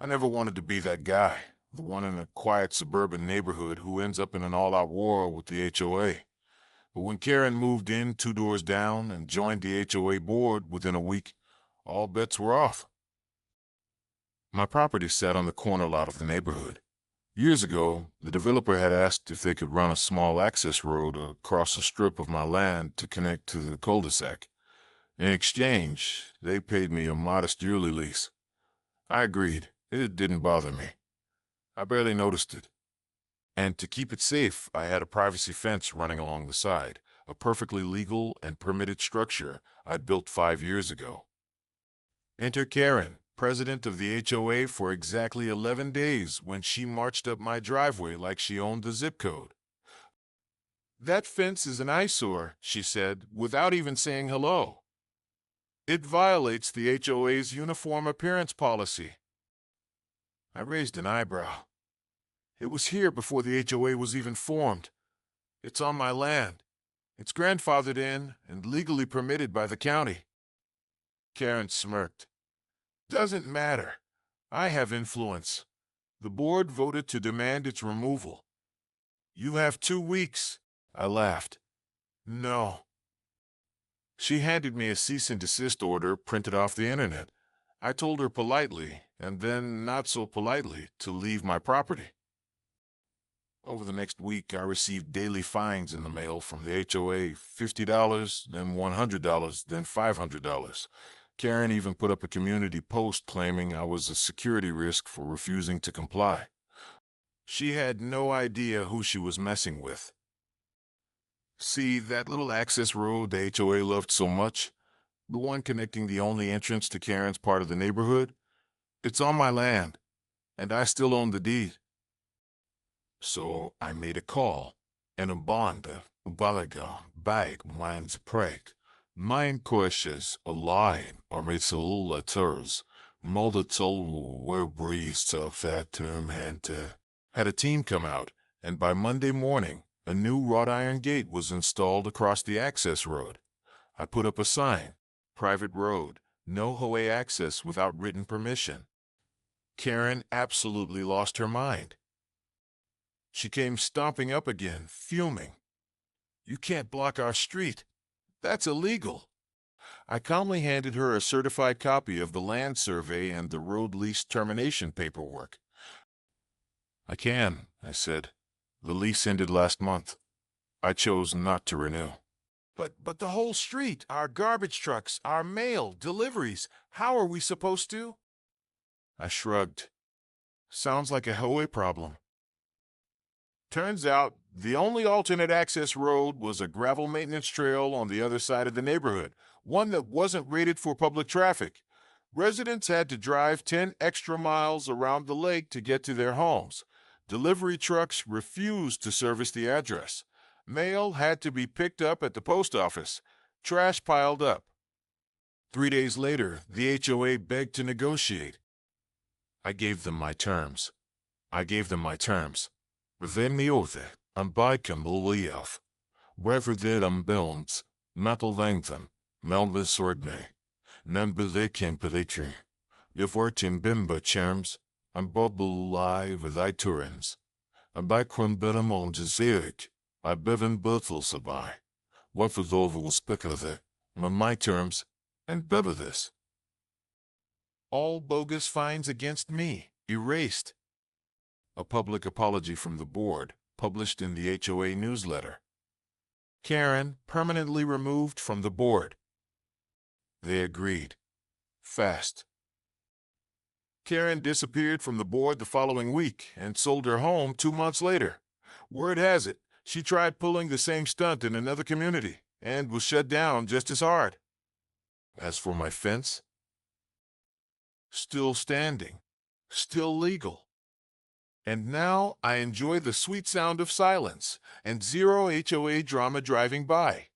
I never wanted to be that guy, the one in a quiet suburban neighborhood who ends up in an all-out war with the HOA. But when Karen moved in 2 doors down and joined the HOA board within a week, all bets were off. My property sat on the corner lot of the neighborhood. Years ago, the developer had asked if they could run a small access road across a strip of my land to connect to the cul-de-sac. In exchange, they paid me a modest yearly lease. I agreed. It didn't bother me. I barely noticed it. And to keep it safe, I had a privacy fence running along the side, a perfectly legal and permitted structure I'd built 5 years ago. Enter Karen, president of the HOA for exactly 11 days when she marched up my driveway like she owned the zip code. "That fence is an eyesore," she said, without even saying hello. "It violates the HOA's uniform appearance policy." I raised an eyebrow. It was here before the HOA was even formed. It's on my land. It's grandfathered in and legally permitted by the county. Karen smirked. "Doesn't matter. I have influence. The board voted to demand its removal." "You have 2 weeks." I laughed. "No." She handed me a cease and desist order printed off the internet. I told her politely, and then not so politely, to leave my property. Over the next week, I received daily fines in the mail from the HOA, $50, then $100, then $500. Karen even put up a community post claiming I was a security risk for refusing to comply. She had no idea who she was messing with. See, that little access road the HOA loved so much, the one connecting the only entrance to Karen's part of the neighborhood? It's on my land, and I still own the deed. So I made a call, and a bond, balaga, bag, mine's preg. Mine courses a line, or letters, multiple where breeze of that term had a team come out, and by Monday morning, a new wrought iron gate was installed across the access road. I put up a sign, private road, no HOA access without written permission. Karen absolutely lost her mind. She came stomping up again, fuming. "You can't block our street. That's illegal." I calmly handed her a certified copy of the land survey and the road lease termination paperwork. "I can," I said. "The lease ended last month. I chose not to renew." But the whole street, our garbage trucks, our mail, deliveries, how are we supposed to?" I shrugged. "Sounds like a HOA problem." Turns out, the only alternate access road was a gravel maintenance trail on the other side of the neighborhood, one that wasn't rated for public traffic. Residents had to drive 10 extra miles around the lake to get to their homes. Delivery trucks refused to service the address. Mail had to be picked up at the post office. Trash piled up. 3 days later, the HOA begged to negotiate. I gave them my terms. Then me oath, and by Camboleaf. Whether them bills, metal lengthen, melvis ordne, nembele kempelitri. If wortin bimba charms, and bubble live with thy turins. And by quimbetum on jazeric, I bevan buffles abai. What for over will speak of it, on my terms, and better this. All bogus fines against me, erased. A public apology from the board, published in the HOA newsletter. Karen permanently removed from the board. They agreed. Fast. Karen disappeared from the board the following week and sold her home 2 months later. Word has it, she tried pulling the same stunt in another community and was shut down just as hard. As for my fence, still standing, still legal. And now I enjoy the sweet sound of silence and zero HOA drama driving by.